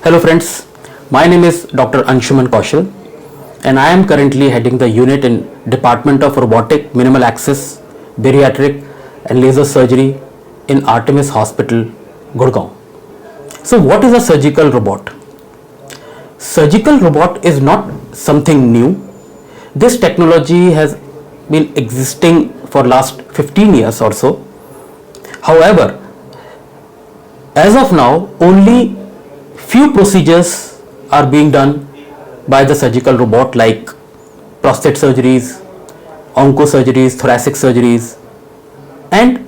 Hello friends, my name is Dr. Anshuman Kaushal and I am currently heading the unit in Department of Robotic Minimal Access, Bariatric and Laser Surgery in Artemis Hospital, Gurgaon. So what is a surgical robot? Surgical robot is not something new. This technology has been existing for last 15 years or so. However, as of now, only few procedures are being done by the surgical robot like prostate surgeries, oncosurgeries, thoracic surgeries and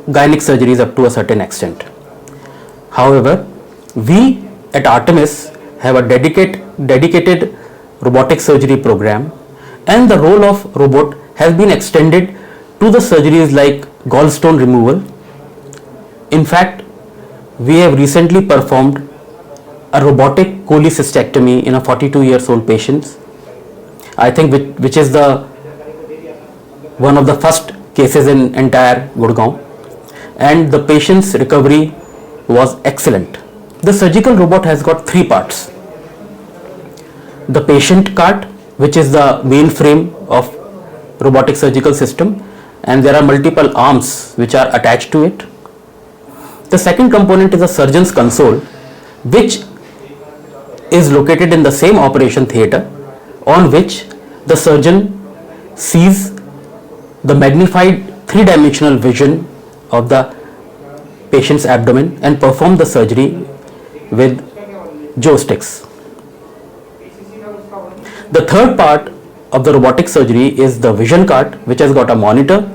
gynec surgeries up to a certain extent. However, we at Artemis have a dedicated robotic surgery program, and the role of robot has been extended to the surgeries like gallstone removal. In fact, we have recently performed a robotic cholecystectomy in a 42 years old patient, I think which is the one of the first cases in entire Gurgaon, and the patient's recovery was excellent. The surgical robot has got three parts: the patient cart, which is the main frame of robotic surgical system, and there are multiple arms which are attached to it. The second component is a surgeon's console, which is located in the same operation theatre, on which the surgeon sees the magnified three-dimensional vision of the patient's abdomen and perform the surgery with joysticks. The third part of the robotic surgery is the vision cart, which has got a monitor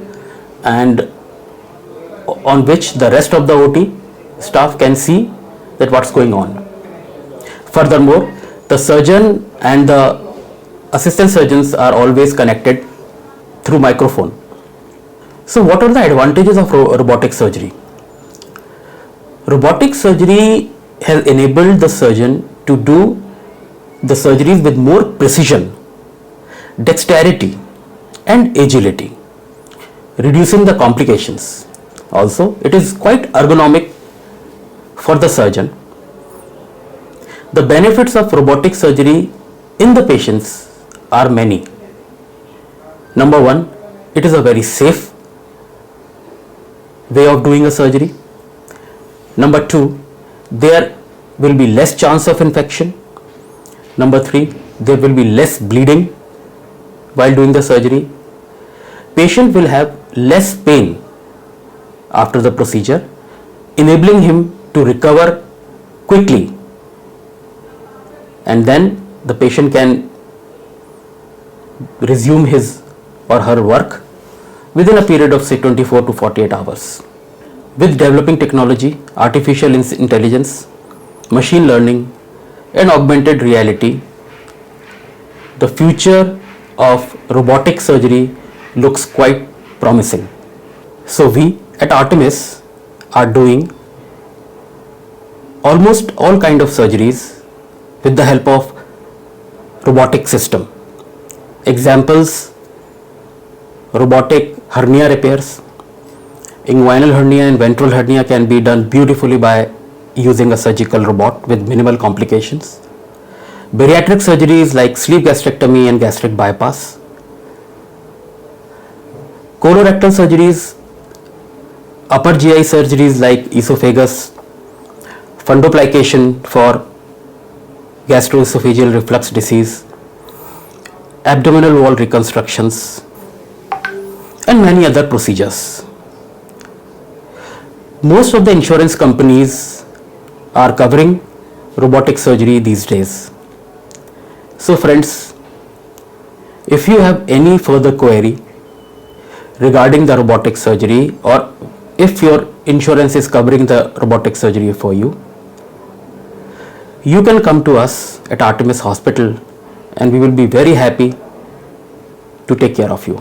and on which the rest of the OT staff can see that what's going on. Furthermore, the surgeon and the assistant surgeons are always connected through microphone. So what are the advantages of robotic surgery? Robotic surgery has enabled the surgeon to do the surgeries with more precision, dexterity and agility, reducing the complications. Also, it is quite ergonomic for the surgeon. The benefits of robotic surgery in the patients are many. Number one, it is a very safe way of doing a surgery. Number two, there will be less chance of infection. Number three, there will be less bleeding while doing the surgery. Patient will have less pain after the procedure, enabling him to recover quickly, and then the patient can resume his or her work within a period of say 24 to 48 hours. With developing technology, artificial intelligence, machine learning and augmented reality, the future of robotic surgery looks quite promising. So we at Artemis are doing almost all kind of surgeries with the help of robotic system. Examples: robotic hernia repairs. Inguinal hernia and ventral hernia can be done beautifully by using a surgical robot with minimal complications. Bariatric surgeries like sleeve gastrectomy and gastric bypass. Colorectal surgeries, upper GI surgeries like esophagus, fundoplication for gastroesophageal reflux disease, abdominal wall reconstructions and many other procedures. Most of the insurance companies are covering robotic surgery these days. So friends, if you have any further query regarding the robotic surgery, or if your insurance is covering the robotic surgery for you, you can come to us at Artemis Hospital and we will be very happy to take care of you.